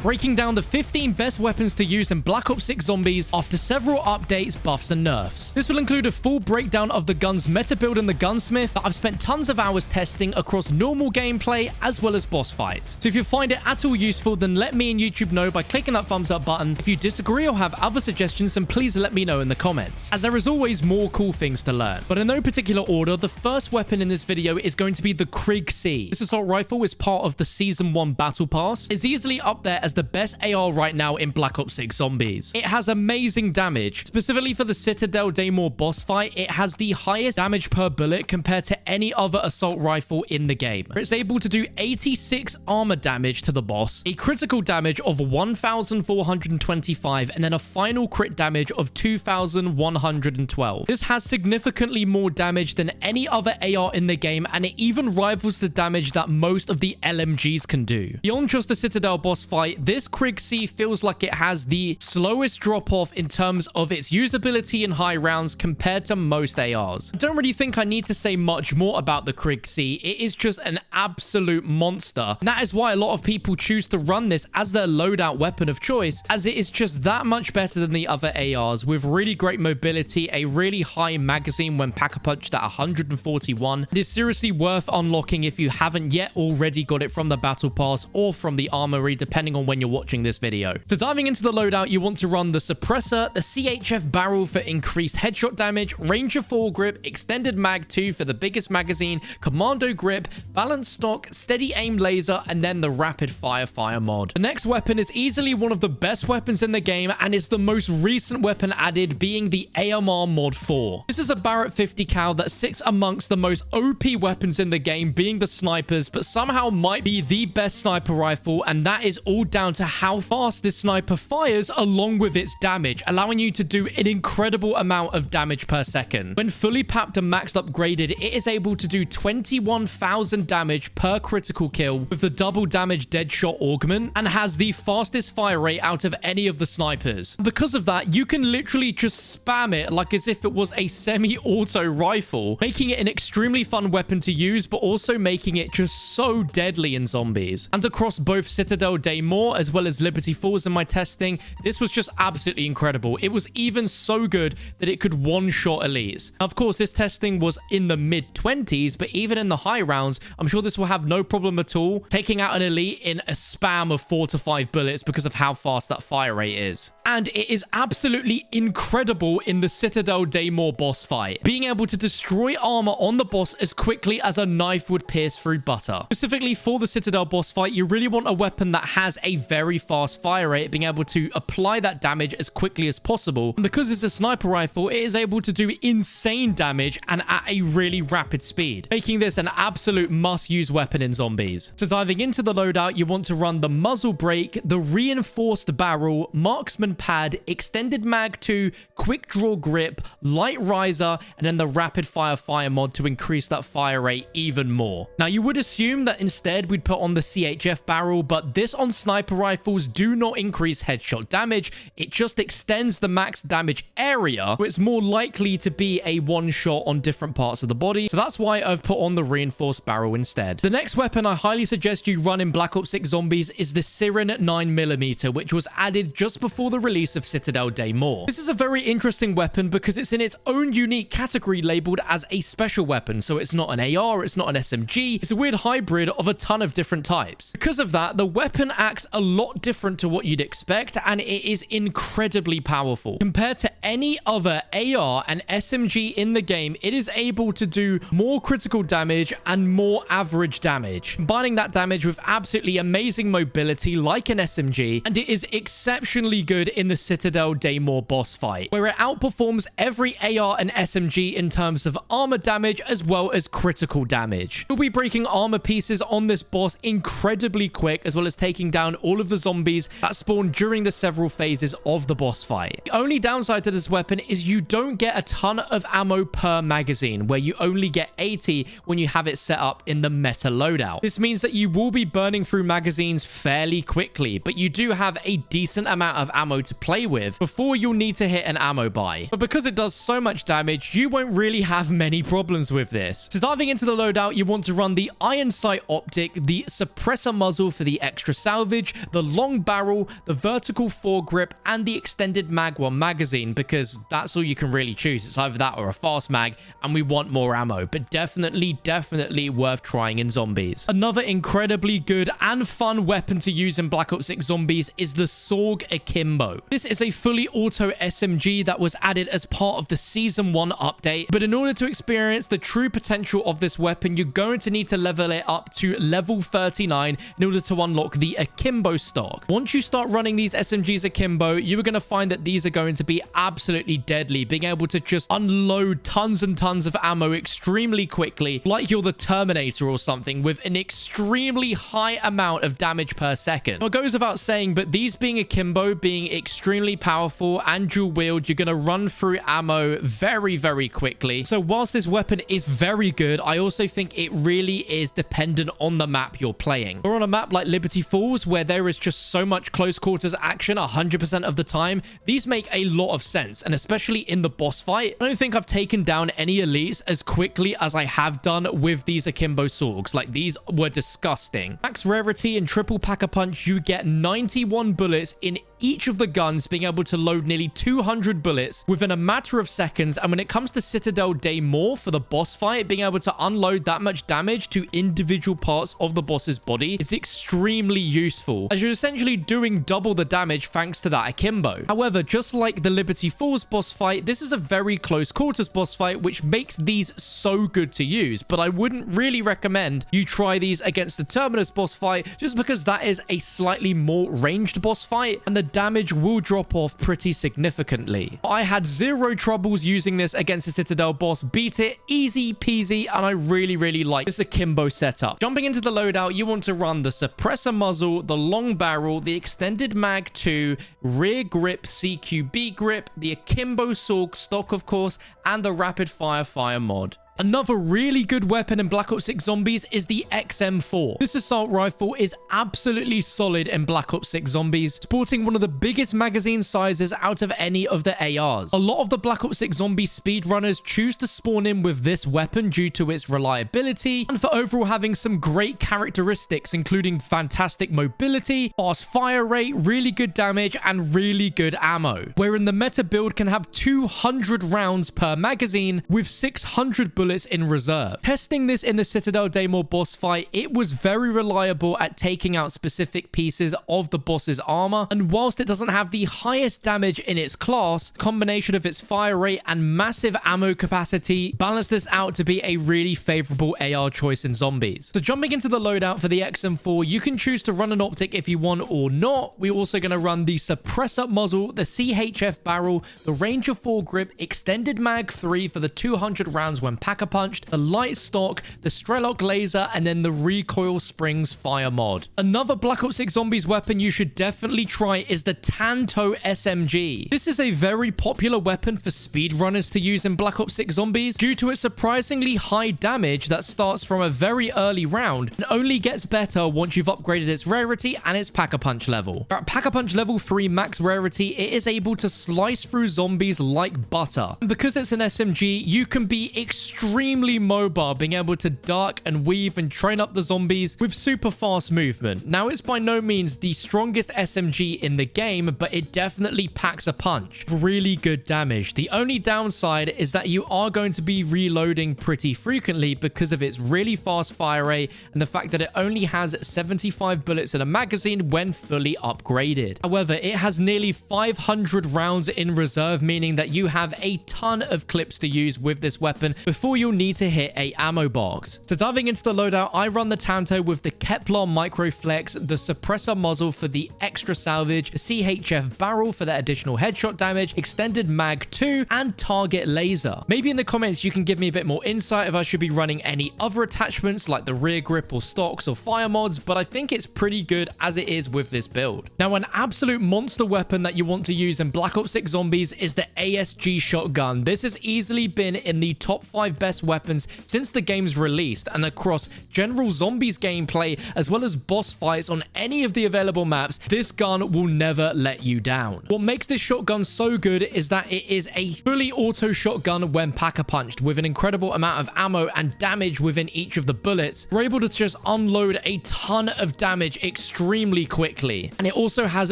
breaking down the 15 best weapons to use in Black Ops 6 Zombies after several updates, buffs, and nerfs. This will include a full breakdown of the gun's meta build in the Gunsmith that I've spent tons of hours testing across normal gameplay as well as boss fights. So if you find it at all useful, then let me and YouTube know by clicking that thumbs up button. If you disagree or have other suggestions, then please let me know in the comments, as there is always more cool things to learn. But in no particular order, the first weapon in this video is going to be the KRIG. This assault rifle is part of the Season 1 Battle Pass. It's easily up there as the best AR right now in Black Ops 6 Zombies. It has amazing damage. Specifically for the Citadel Daymore boss fight, it has the highest damage per bullet compared to any other assault rifle in the game. It's able to do 86 armor damage to the boss, a critical damage of 1,425, and then a final crit damage of 2,112. This has significantly more damage than any other AR in the game, and it even rivals the damage that most of the LMGs can do. Beyond just the Citadel boss fight, this KRIG feels like it has the slowest drop-off in terms of its usability in high rounds compared to most ARs. I don't really think I need to say much more about the KRIG. It is just an absolute monster, and that is why a lot of people choose to run this as their loadout weapon of choice, as it is just that much better than the other ARs, with really great mobility, a really high magazine when pack-a-punched at 141. It is seriously worth unlocking if you haven't yet already got it from the Battle Pass or from the Armory, depending on when you're watching this video. So diving into the loadout, you want to run the Suppressor, the CHF Barrel for increased headshot damage, Ranger Foregrip, Extended Mag 2 for the biggest magazine, Commando Grip, Balanced Stock, Steady Aim Laser, and then the Rapid Fire mod. The next weapon is easily one of the best weapons in the game, and is the most recent weapon added, being the AMR Mod 4. This is a Barrett 50 cal that sits amongst the most OP weapons in the game, being the snipers, but somehow might be the best sniper rifle, and that is all down to how fast this sniper fires along with its damage, allowing you to do an incredible amount of damage per second. When fully papped and maxed upgraded, it is able to do 21,000 damage per critical kill with the double damage deadshot augment, and has the fastest fire rate out of any of the snipers. Because of that, you can literally just spam it like as if it was a semi-auto rifle, making it an extremely fun weapon to use, but also making it just so deadly in Zombies. And across both Citadel Daymore as well as Liberty Falls in my testing, this was just absolutely incredible. It was even so good that it could one-shot elites. Of course, this testing was in the mid-20s, but even in the high rounds, I'm sure this will have no problem at all taking out an elite in a spam of 4 to 5 bullets because of how fast that fire rate is. And it is absolutely incredible in the Citadel Daymore boss fight, being able to destroy armor on the boss as quickly as a knife would pierce through butter. Specifically for the Citadel boss fight, you really want a weapon that has a very fast fire rate, being able to apply that damage as quickly as possible. And because it's a sniper rifle, it is able to do insane damage and at a really rapid speed, making this an absolute must-use weapon in Zombies. So diving into the loadout, you want to run the Muzzle Brake, the Reinforced Barrel, Marksman Pad, Extended Mag 2, Quick Draw Grip, Light Riser, and then the Rapid Fire mod to increase that fire rate even more. Now, you would assume that instead we'd put on the CHF Barrel, but this on sniper rifles do not increase headshot damage. It just extends the max damage area, so it's more likely to be a one-shot on different parts of the body. So that's why I've put on the Reinforced Barrel instead. The next weapon I highly suggest you run in Black Ops 6 Zombies is the Sirin 9mm, which was added just before the release of Citadel Daymore. This is a very interesting weapon because it's in its own unique category labeled as a special weapon. So it's not an AR, it's not an SMG, it's a weird hybrid of a ton of different types. Because of that, the weapon acts a lot different to what you'd expect, and it is incredibly powerful. Compared to any other AR and SMG in the game, it is able to do more critical damage and more average damage, combining that damage with absolutely amazing mobility like an SMG, and it is exceptionally good in the Citadel Daymore boss fight, where it outperforms every AR and SMG in terms of armor damage as well as critical damage. You'll be breaking armor pieces on this boss incredibly quick, as well as taking down all of the zombies that spawn during the several phases of the boss fight. The only downside to this weapon is you don't get a ton of ammo per magazine, where you only get 80 when you have it set up in the meta loadout. This means that you will be burning through magazines fairly quickly, but you do have a decent amount of ammo to play with before you'll need to hit an ammo buy. But because it does so much damage, you won't really have many problems with this. So diving into the loadout, you want to run the Iron Sight Optic, the Suppressor Muzzle for the extra salvage, damage, the long barrel, the vertical foregrip, and the extended mag 1 magazine, because that's all you can really choose. It's either that or a fast mag, and we want more ammo, but definitely worth trying in Zombies. Another incredibly good and fun weapon to use in Black Ops 6 Zombies is the Saug Akimbo. This is a fully auto SMG that was added as part of the Season 1 update, but in order to experience the true potential of this weapon, you're going to need to level it up to level 39 in order to unlock the Akimbo stock. Once you start running these SMGs Akimbo, you're going to find that these are going to be absolutely deadly, being able to just unload tons and tons of ammo extremely quickly, like you're the Terminator or something, with an extremely high amount of damage per second. Now, it goes without saying, but these being Akimbo, being extremely powerful and dual wield, you're going to run through ammo very quickly. So whilst this weapon is very good, I also think it really is dependent on the map you're playing. Or on a map like Liberty Falls, where there is just so much close quarters action 100% of the time, these make a lot of sense, and especially in the boss fight. I don't think I've taken down any elites as quickly as I have done with these Akimbo Saugs. Like, these were disgusting. Max rarity and triple pack-a-punch, you get 91 bullets in each of the guns, being able to load nearly 200 bullets within a matter of seconds. And when it comes to Citadel Daymore for the boss fight, being able to unload that much damage to individual parts of the boss's body is extremely useful, as you're essentially doing double the damage thanks to that Akimbo. However, just like the Liberty Falls boss fight, this is a very close quarters boss fight, which makes these so good to use, but I wouldn't really recommend you try these against the Terminus boss fight, just because that is a slightly more ranged boss fight, and the damage will drop off pretty significantly. I had zero troubles using this against the Citadel boss, beat it easy peasy, and I really like this Akimbo setup. Jumping into the loadout, you want to run the suppressor muzzle, the long barrel, the extended mag 2, rear grip, CQB grip, the Akimbo Saug stock of course, and the rapid fire mod. Another really good weapon in Black Ops 6 Zombies is the XM4. This assault rifle is absolutely solid in Black Ops 6 Zombies, sporting one of the biggest magazine sizes out of any of the ARs. A lot of the Black Ops 6 Zombies speedrunners choose to spawn in with this weapon due to its reliability and for overall having some great characteristics, including fantastic mobility, fast fire rate, really good damage, and really good ammo. Wherein the meta build can have 200 rounds per magazine with 600 bullets in reserve. Testing this in the Citadel Daymore boss fight, it was very reliable at taking out specific pieces of the boss's armor, and whilst it doesn't have the highest damage in its class, combination of its fire rate and massive ammo capacity balance this out to be a really favorable AR choice in Zombies. So jumping into the loadout for the XM4, you can choose to run an optic if you want or not. We're also going to run the suppressor muzzle, the CHF barrel, the Ranger foregrip, extended mag 3 for the 200 rounds when pack-a-punched, the light stock, the Strelok laser, and then the recoil springs fire mod. Another Black Ops 6 Zombies weapon you should definitely try is the Tanto SMG. This is a very popular weapon for speedrunners to use in Black Ops 6 Zombies due to its surprisingly high damage that starts from a very early round and only gets better once you've upgraded its rarity and its pack-a-punch level. At pack-a-punch level 3 max rarity, it is able to slice through zombies like butter. And because it's an SMG, you can be extremely mobile, being able to duck and weave and train up the zombies with super fast movement. Now, it's by no means the strongest SMG in the game, but it definitely packs a punch. Really good damage. The only downside is that you are going to be reloading pretty frequently because of its really fast fire rate and the fact that it only has 75 bullets in a magazine when fully upgraded. However, it has nearly 500 rounds in reserve, meaning that you have a ton of clips to use with this weapon before you'll need to hit a ammo box. So diving into the loadout, I run the Tanto with the Kevlar Microflex, the suppressor muzzle for the extra salvage, CHF barrel for the additional headshot damage, extended mag 2, and target laser. Maybe in the comments you can give me a bit more insight if I should be running any other attachments like the rear grip or stocks or fire mods, but I think it's pretty good as it is with this build. Now, an absolute monster weapon that you want to use in Black Ops 6 Zombies is the ASG shotgun. This has easily been in the top 5 best weapons since the game's released, and across general zombies gameplay as well as boss fights on any of the available maps, this gun will never let you down. What makes this shotgun so good is that it is a fully auto shotgun when pack-a-punched, with an incredible amount of ammo and damage within each of the bullets. We're able to just unload a ton of damage extremely quickly, and it also has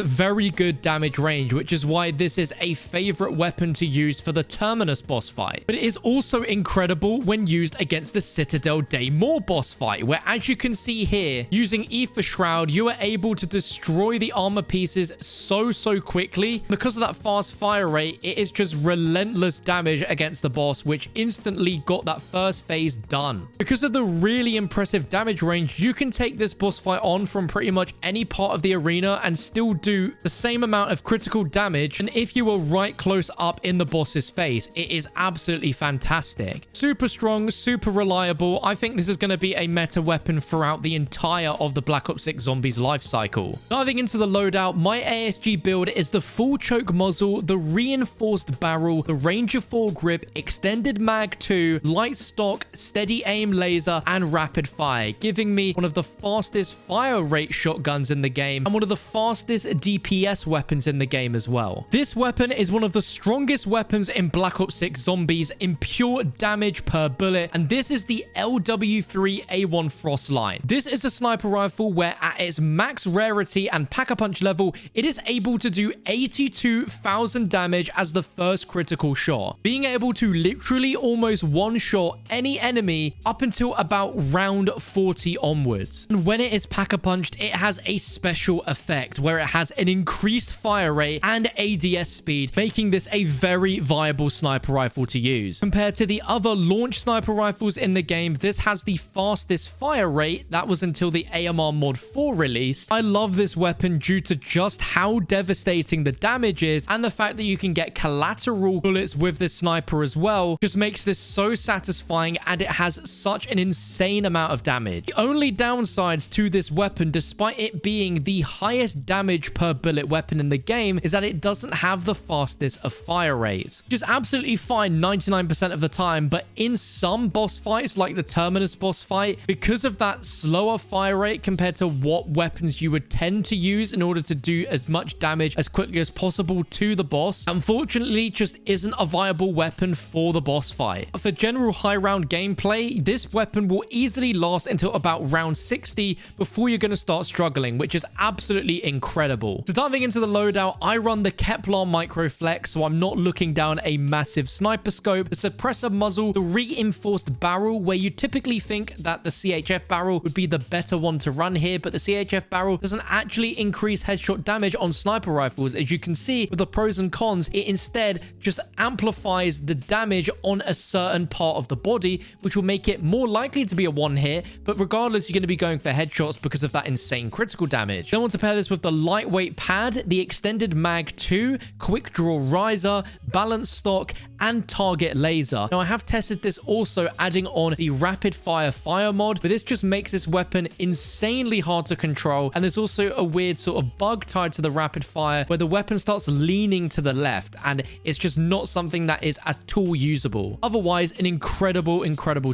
very good damage range, which is why this is a favorite weapon to use for the Terminus boss fight. But it is also incredible when used against the Citadel Daymore boss fight, where, as you can see here, using Ether Shroud, you are able to destroy the armor pieces so quickly. Because of that fast fire rate, it is just relentless damage against the boss, which instantly got that first phase done. Because of the really impressive damage range, you can take this boss fight on from pretty much any part of the arena and still do the same amount of critical damage, and if you were right close up in the boss's face. It is absolutely fantastic. Super strong, super reliable. I think this is going to be a meta weapon throughout the entire of the Black Ops 6 Zombies life cycle. Diving into the loadout, my ASG build is the full choke muzzle, the reinforced barrel, the Ranger 4 grip, extended mag 2, light stock, steady aim laser, and rapid fire, giving me one of the fastest fire rate shotguns in the game and one of the fastest DPS weapons in the game as well. This weapon is one of the strongest weapons in Black Ops 6 Zombies in pure damage per bullet, and this is the LW3A1 Frostline. This is a sniper rifle where at its max rarity and pack-a-punch level, it is able to do 82,000 damage as the first critical shot, being able to literally almost one-shot any enemy up until about round 40 onwards. And when it is pack-a-punched, it has a special effect where it has an increased fire rate and ADS speed, making this a very viable sniper rifle to use. Compared to the other launch sniper rifles in the game, this has the fastest fire rate. That was until the AMR Mod 4 released. I love this weapon due to just how devastating the damage is, and the fact that you can get collateral bullets with this sniper as well just makes this so satisfying, and it has such an insane amount of damage. The only downsides to this weapon, despite it being the highest damage per bullet weapon in the game, is that it doesn't have the fastest of fire rates, which is absolutely fine 99% of the time, but in some boss fights like the Terminus boss fight, because of that slower fire rate compared to what weapons you would tend to use in order to do as much damage as quickly as possible to the boss, unfortunately just isn't a viable weapon for the boss fight. For general high round gameplay, this weapon will easily last until about round 60 before you're going to start struggling, which is absolutely incredible. So diving into the loadout, I run the Kevlar Microflex, so I'm not looking down a massive sniper scope, the suppressor muzzle, the reinforced barrel, where you typically think that the CHF barrel would be the better one to run here, but the CHF barrel doesn't actually increase headshot damage on sniper rifles. As you can see with the pros and cons, it instead just amplifies the damage on a certain part of the body, which will make it more likely to be a one hit, but regardless, you're going to be going for headshots because of that insane critical damage. Then I want to pair this with the lightweight pad, the extended mag 2, quick draw riser, balance stock, and target laser. Now I have tested this also adding on the rapid fire mod, but this just makes this weapon insanely hard to control, and there's also a weird sort of bug tied to the rapid fire where the weapon starts leaning to the left, and it's just not something that is at all usable. Otherwise, an incredible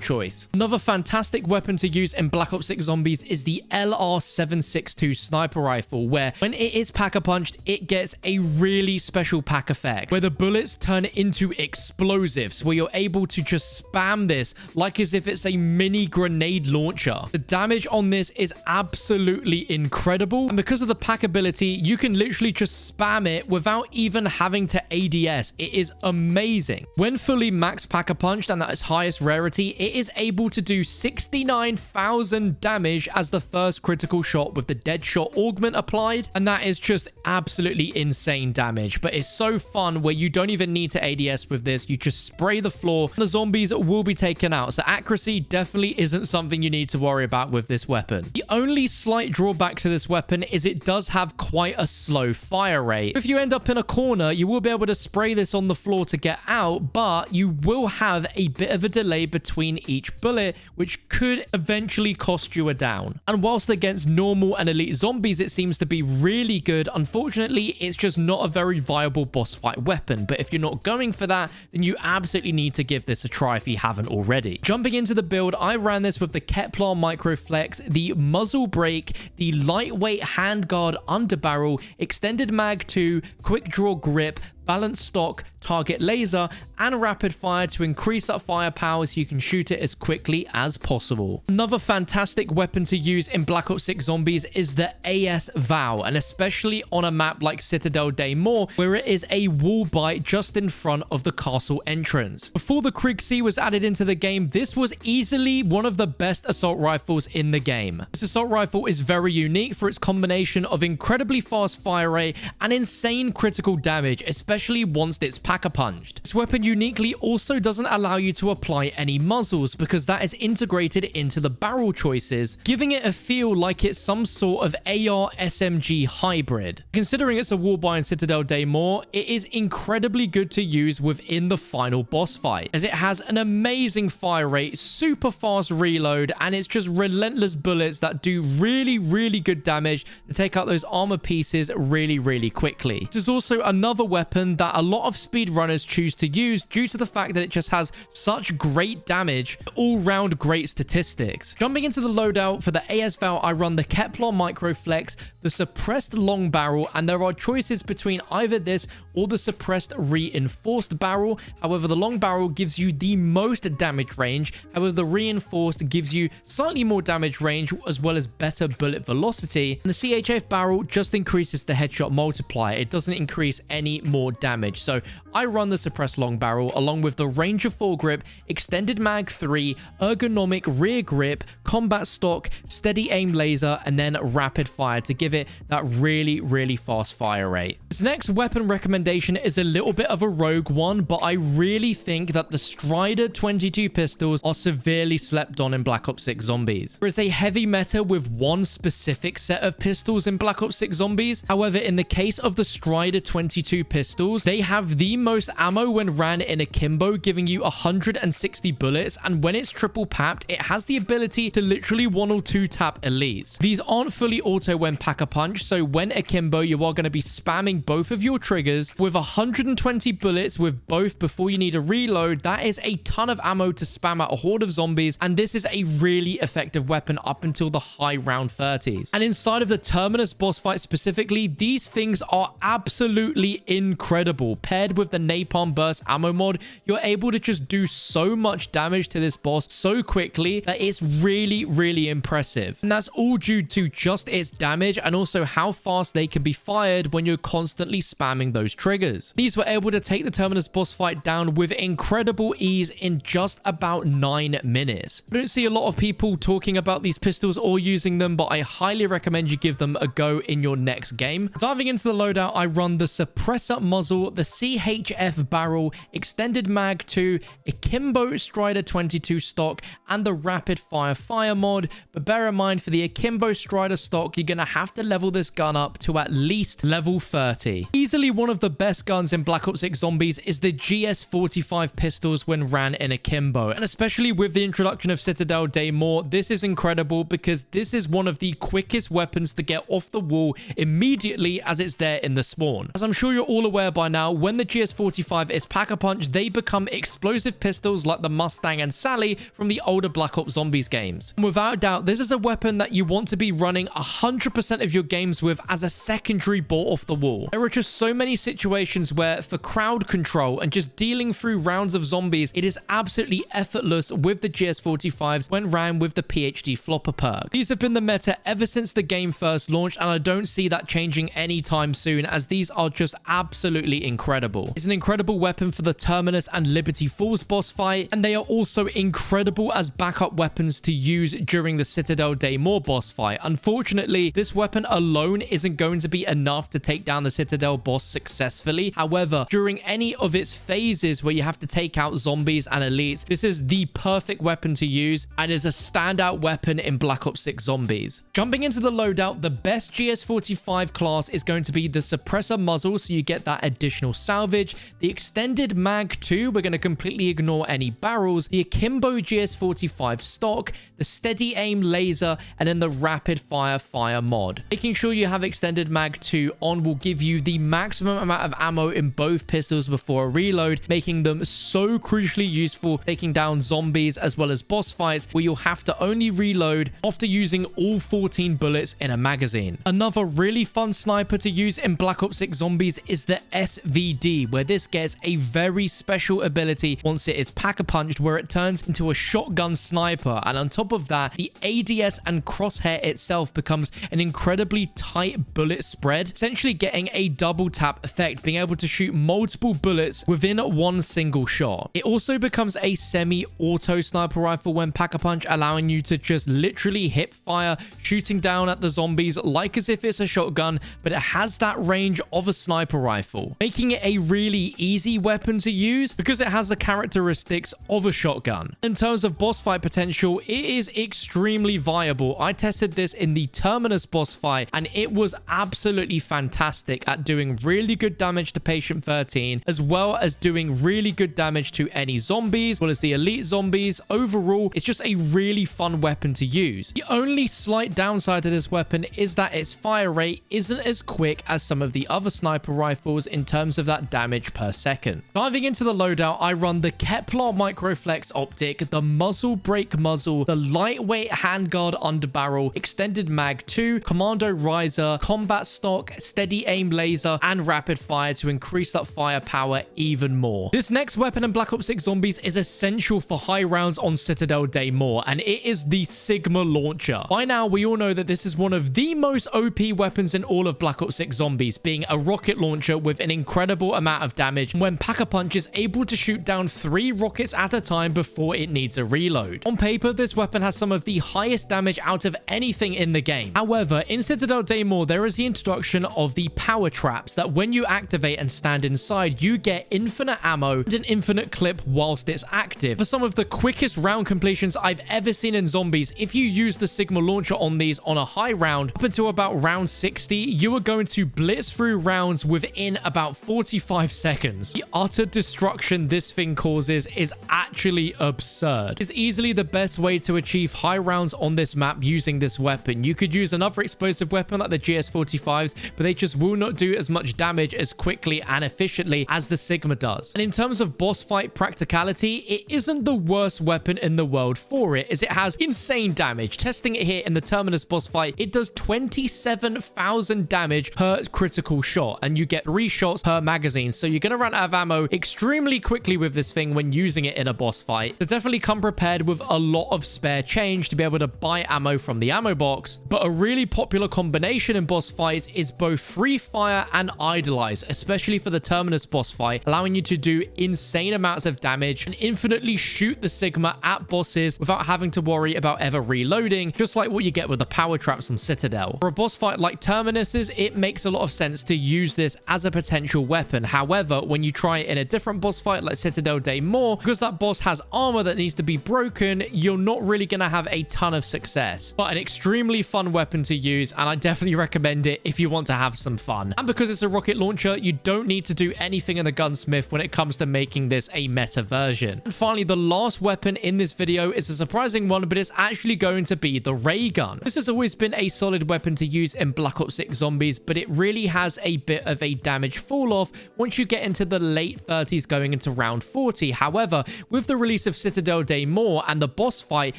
choice. Another fantastic weapon to use in Black Ops 6 Zombies is the LR762 sniper rifle, where when it is pack-a-punched, it gets a really special pack effect where the bullets turn into explosives, where you're able to just spam this like as if it's a mini grenade launcher. The damage on this is absolutely incredible, and because of the pack ability, you can literally just spam it without even having to ADS. It is amazing. When fully max pack-a-punched and at its highest rarity, it is able to do 69,000 damage as the first critical shot with the Deadshot augment applied, and that is just absolutely insane damage. But it's so fun where you don't even need to ADS with this. You just spray the floor and the zombies will be taken out. So accuracy definitely isn't something you need to worry about with this weapon. The only slight drawback to this weapon is it does have quite a slow fire rate. If you end up in a corner, you will be able to spray this on the floor to get out, but you will have a bit of a delay between each bullet, which could eventually cost you a down. And whilst against normal and elite zombies it seems to be really good, unfortunately it's just not a very viable boss fight weapon. But if you're not going for that, then you absolutely need to give this a try. try if you haven't already. Jumping into the build, I ran this with the Kevlar Microflex, the muzzle brake, the lightweight handguard underbarrel, extended mag 2, quick draw grip, balanced stock, target laser, and rapid fire to increase that firepower so you can shoot it as quickly as possible. Another fantastic weapon to use in Black Ops 6 Zombies is the AS Vow, and especially on a map like Citadel Day More, where it is a wall bite just in front of the castle entrance. Before the KRIG C was added into the game, this was easily one of the best assault rifles in the game. This assault rifle is very unique for its combination of incredibly fast fire rate and insane critical damage, especially once it's pack-a-punched. This weapon uniquely also doesn't allow you to apply any muzzles because that is integrated into the barrel choices, giving it a feel like it's some sort of AR SMG hybrid. Considering it's a wallbite in Citadel Day More, it is incredibly good to use within the final boss fight, as it has an amazing fire rate, super fast reload, and it's just relentless bullets that do really good damage to take out those armor pieces really quickly. This is also another weapon that a lot of speedrunners choose to use due to the fact that it just has such great damage, all-round great statistics. Jumping into the loadout, for the AS Vow, I run the Kevlar Microflex, the suppressed long barrel, and there are choices between either this or the suppressed reinforced barrel. However, the long barrel gives you the most damage range. However, the reinforced gives you slightly more damage range as well as better bullet velocity. And the CHF barrel just increases the headshot multiplier. It doesn't increase any more damage. So I run the suppressed long barrel along with the range of foregrip, extended mag 3, ergonomic rear grip, combat stock, steady aim laser, and then rapid fire to give it that really fast fire rate. This next weapon recommendation is a little bit of a rogue one, but I really think that the Stryder 22 pistols are severely slept on in Black Ops 6 Zombies. There is a heavy meta with one specific set of pistols in Black Ops 6 Zombies. However, in the case of the Stryder 22 pistols, they have the most ammo when ran in Akimbo, giving you 160 bullets, and when it's triple papped, it has the ability to literally 1 or 2 tap elites. These aren't fully auto when pack-a-punch, so when Akimbo, you are going to be spamming both of your triggers with 120 bullets with both before you need a reload. That is a ton of ammo to spam at a horde of zombies, and this is a really effective weapon up until the high round 30s. And inside of the Terminus boss fight specifically, these things are absolutely incredible. Paired with the Napalm Burst ammo mod, you're able to just do so much damage to this boss so quickly that it's really impressive. And that's all due to just its damage and also how fast they can be fired when you're constantly spamming those triggers. These were able to take the Terminus boss fight down with incredible ease in just about 9 minutes. I don't see a lot of people talking about these pistols or using them, but I highly recommend you give them a go in your next game. Diving into the loadout, I run the suppressor muzzle, the CHF barrel, extended mag 2, Akimbo Stryder 22 stock, and the rapid fire mod. But bear in mind, for the Akimbo Stryder stock, you're gonna have to level this gun up to at least level 30. Easily one of the best guns in Black Ops 6 Zombies is the GS45 pistols when ran in Akimbo, and especially with the introduction of Citadel Day More, this is incredible because this is one of the quickest weapons to get off the wall immediately as it's there in the spawn. As I'm sure you're all aware by now, when the GS45 is pack-a-punch, they become explosive pistols like the Mustang and Sally from the older Black Ops Zombies games. And without doubt, this is a weapon that you want to be running 100% of your games with as a secondary bolt off the wall. There are just so many situations where, for crowd control and just dealing through rounds of zombies, it is absolutely effortless with the GS45s when ran with the PhD flopper perk. These have been the meta ever since the game first launched, and I don't see that changing anytime soon, as these are just absolutely incredible. It's an incredible weapon for the Terminus and Liberty Falls boss fight, and they are also incredible as backup weapons to use during the Citadel Day More boss fight. Unfortunately, this weapon alone isn't going to be enough to take down the Citadel boss successfully. However, during any of its phases where you have to take out zombies and elites, this is the perfect weapon to use and is a standout weapon in Black Ops 6 Zombies. Jumping into the loadout, the best GS45 class is going to be the suppressor muzzle, so you get that additional salvage, the extended mag 2, we're going to completely ignore any barrels, the Akimbo GS45 stock, the steady aim laser, and then the rapid fire mod. Making sure you have extended mag 2 on will give you the maximum amount of ammo in both pistols before a reload, making them so crucially useful taking down zombies as well as boss fights where you'll have to only reload after using all 14 bullets in a magazine. Another really fun sniper to use in Black Ops 6 Zombies is the SVD, where this gets a very special ability once it is pack-a-punched, where it turns into a shotgun sniper, and on top of that, the ADS and crosshair itself becomes an incredibly tight bullet spread, essentially getting a double tap effect, being able to shoot multiple bullets within one single shot. It also becomes a semi-auto sniper rifle when pack-a-punch, allowing you to just literally hip fire, shooting down at the zombies like as if it's a shotgun, but it has that range of a sniper rifle, making it a really easy weapon to use because it has the characteristics of a shotgun. In terms of boss fight potential, it is extremely viable. I tested this in the Terminus boss fight and it was absolutely fantastic at doing really good damage to Patient 13, as well as doing really good damage to any zombies, as well as the elite zombies. Overall, it's just a really fun weapon to use. The only slight downside to this weapon is that its fire rate isn't as quick as some of the other sniper rifles in terms of that damage per second. Diving into the loadout, I run the Kepler Microflex optic, the muzzle brake muzzle, the lightweight handguard underbarrel, extended mag 2, commando riser, combat stock, steady aim laser, and rapid fire to increase that firepower even more. This next weapon in Black Ops 6 Zombies is essential for high rounds on Citadel Daymore, and it is the Cigma launcher. By now, we all know that this is one of the most OP weapons in all of Black Ops 6 Zombies, being a rocket launcher with an incredible amount of damage when Pack-a-Punch is able to shoot down 3 rockets at a time before it needs a reload. On paper, this weapon has some of the highest damage out of anything in the game. However, in Citadel Daymore, there is the introduction of the power traps that when you activate and stand inside, you get infinite ammo and an infinite clip whilst it's active. For some of the quickest round completions I've ever seen in Zombies, if you use the Cigma launcher on these on a high round, up until about round 60, you are going to blitz through rounds within about 45 seconds. The utter destruction this thing causes is actually absurd. It's easily the best way to achieve high rounds on this map using this weapon. You could use another explosive weapon like the GS45s, but they just will not do as much damage as quickly and efficiently as the Cigma does. And in terms of boss fight practicality, it isn't the worst weapon in the world for it, as it has insane damage. Testing it here in the Terminus boss fight, it does 27,000 damage per critical shot, and you get 3 shots per magazine, so you're going to run out of ammo extremely quickly with this thing when using it in a boss fight. So definitely come prepared with a lot of spare change to be able to buy ammo from the ammo box. But a really popular combination in boss fights is both free fire and idolize, especially for the Terminus boss fight, allowing you to do insane amounts of damage and infinitely shoot the Cigma at bosses without having to worry about ever reloading, just like what you get with the power traps on Citadel. For a boss fight like Terminus's, it makes a lot of sense to use this as a potential weapon. However, when you try it in a different boss fight like Citadel Daymore, because that boss has armor that needs to be broken, you're not really going to have a ton of success. But an extremely fun weapon to use, and I definitely recommend it if you want to have some fun. And because it's a rocket launcher, you don't need to do anything in the Gunsmith when it comes to making this a meta version. And finally, the last weapon in this video is a surprising one, but it's actually going to be the ray gun. This has always been a solid weapon to use in Black Ops 6 Zombies, but it really has a bit of a damage fall off once you get into the late 30s going into round 40. However, with the release of Citadel Daymore and the boss fight,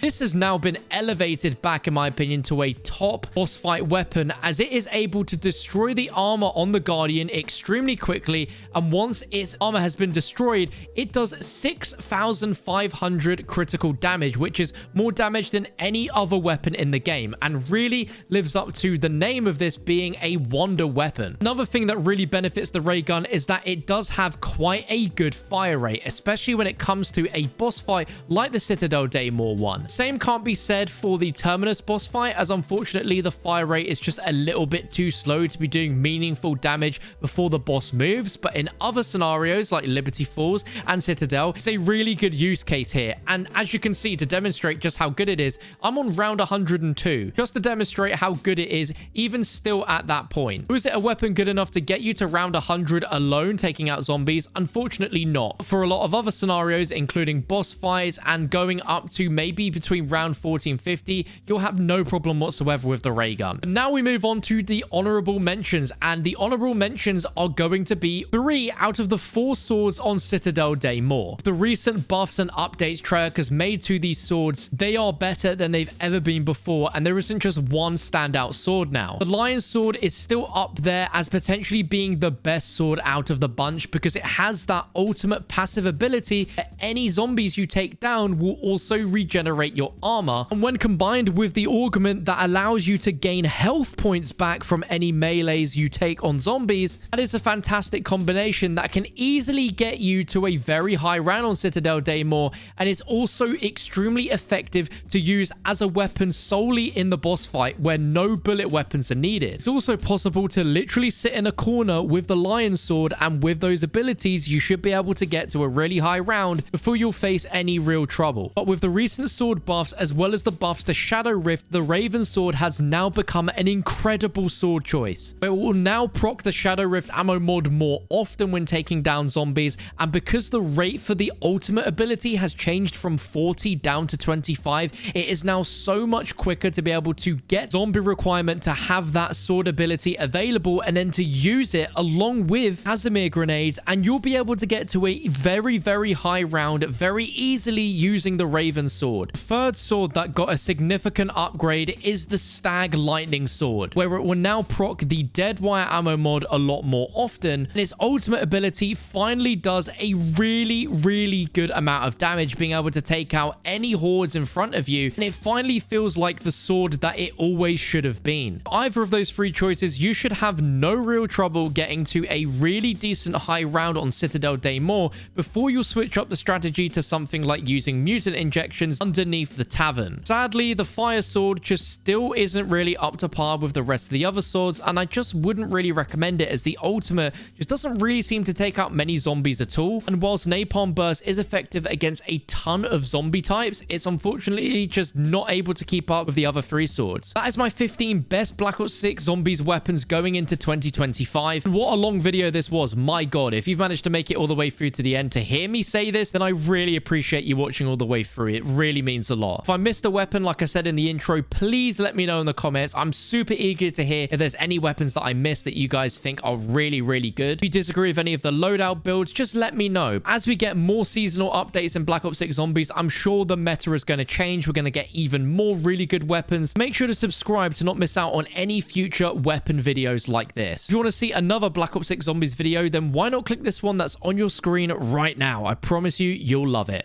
this has now been elevated back, in my opinion, to a top boss fight weapon, as it is able to destroy the armor on the Guardian extremely quickly, and once its armor has been destroyed, it does 6,500 critical damage, which is more damage than any other weapon in the game, and really lives up to the name of this being a wonder weapon. Another thing that really benefits the ray gun is that it does have quite a good fire rate, especially when it comes to a boss fight like the Citadel Daymore one. Same can't be said for the Terminus boss fight, as unfortunately the fire rate is just a little bit too slow to be doing meaningful damage before the boss moves, but in other scenarios like Liberty Falls and Citadel, it's a really good use case here. And as you can see, to demonstrate just how good it is, I'm on round 102, just to demonstrate how good it is even still at that point. Was it a weapon good enough to get you to round 100 alone taking out zombies? Unfortunately not. For a lot of other scenarios, including boss fights and going up to maybe between round 40 and 50, you'll have no problem whatsoever with the ray gun. Now we move on to the honorable mentions, and the honorable mentions are going to be 3 out of the 4 swords on Citadel Daymore. The recent buffs and updates Treyarch has made to these swords, they are better than they've ever been before, and there isn't just one standout sword now. The Lion Sword is still up there as potentially being the best sword out of the bunch because it has that ultimate passive ability that any zombies you take down will also regenerate your armor, and when combined with the augment that allows you to gain health points back from any melees you take on zombies, that is a fantastic combination that can easily get you to a very high round on Citadel Daymore, and is also extremely effective to use as a weapon solely in the boss fight where no bullet weapons are needed. It's also possible to literally sit in a corner with the Lion Sword, and with those abilities you should be able to get to a really high round before you'll face any real trouble. But with the recent sword buffs as well as the buffs to Shadow Rift, the Raven Sword has now become an incredible sword choice. It will now proc the Shadow Rift ammo mod more often when taking down zombies, and because the rate for the ultimate ability has changed from 40 down to 25, it is now so much quicker to be able to get zombie requirement to have that sword ability available and then to use it along with Casimir grenades, and you'll be able to get to a very, very high round very easily using the Raven Sword. The third sword that got a significant upgrade is the Stag Lightning Sword, where it will now proc the Dead Wire ammo mod a lot more often, and its ultimate ability finally does a really, really good amount of damage, being able to take out any hordes in front of you, and it finally feels like the sword that it always should have been. Either of those 3 choices, you should have no real trouble getting to a really decent high round on Citadel Daymore before you switch up the strategy to something like using mutant injections underneath the tavern. Sadly, the Fire Sword just still isn't really up to par with the rest of the other swords, and I just wouldn't really recommend it as the ultimate just doesn't really seem to take out many zombies at all, and whilst Napalm Burst is effective against a ton of zombie types, it's unfortunately just not able to keep up with the other 3 swords. That is my 15 best Black Ops 6 Zombies weapons going into 2025. And what a long video this was. My god, if you've managed to make it all the way through to the end to hear me say this, then I really appreciate you watching all the way through. It really means a lot. If I missed a weapon, like I said in the intro, please let me know in the comments. I'm super eager to hear if there's any weapons that I missed that you guys think are really, really good. If you disagree with any of the loadout builds, just let me know. As we get more seasonal updates in Black Ops 6 Zombies, I'm sure the meta is going to change. We're going to get even more really good weapons. Make sure to subscribe to not miss out on any future weapon videos like this. If you want to see another Black Ops 6 Zombies video, then why not click this one that's on your screen right now? I promise you, you'll love it.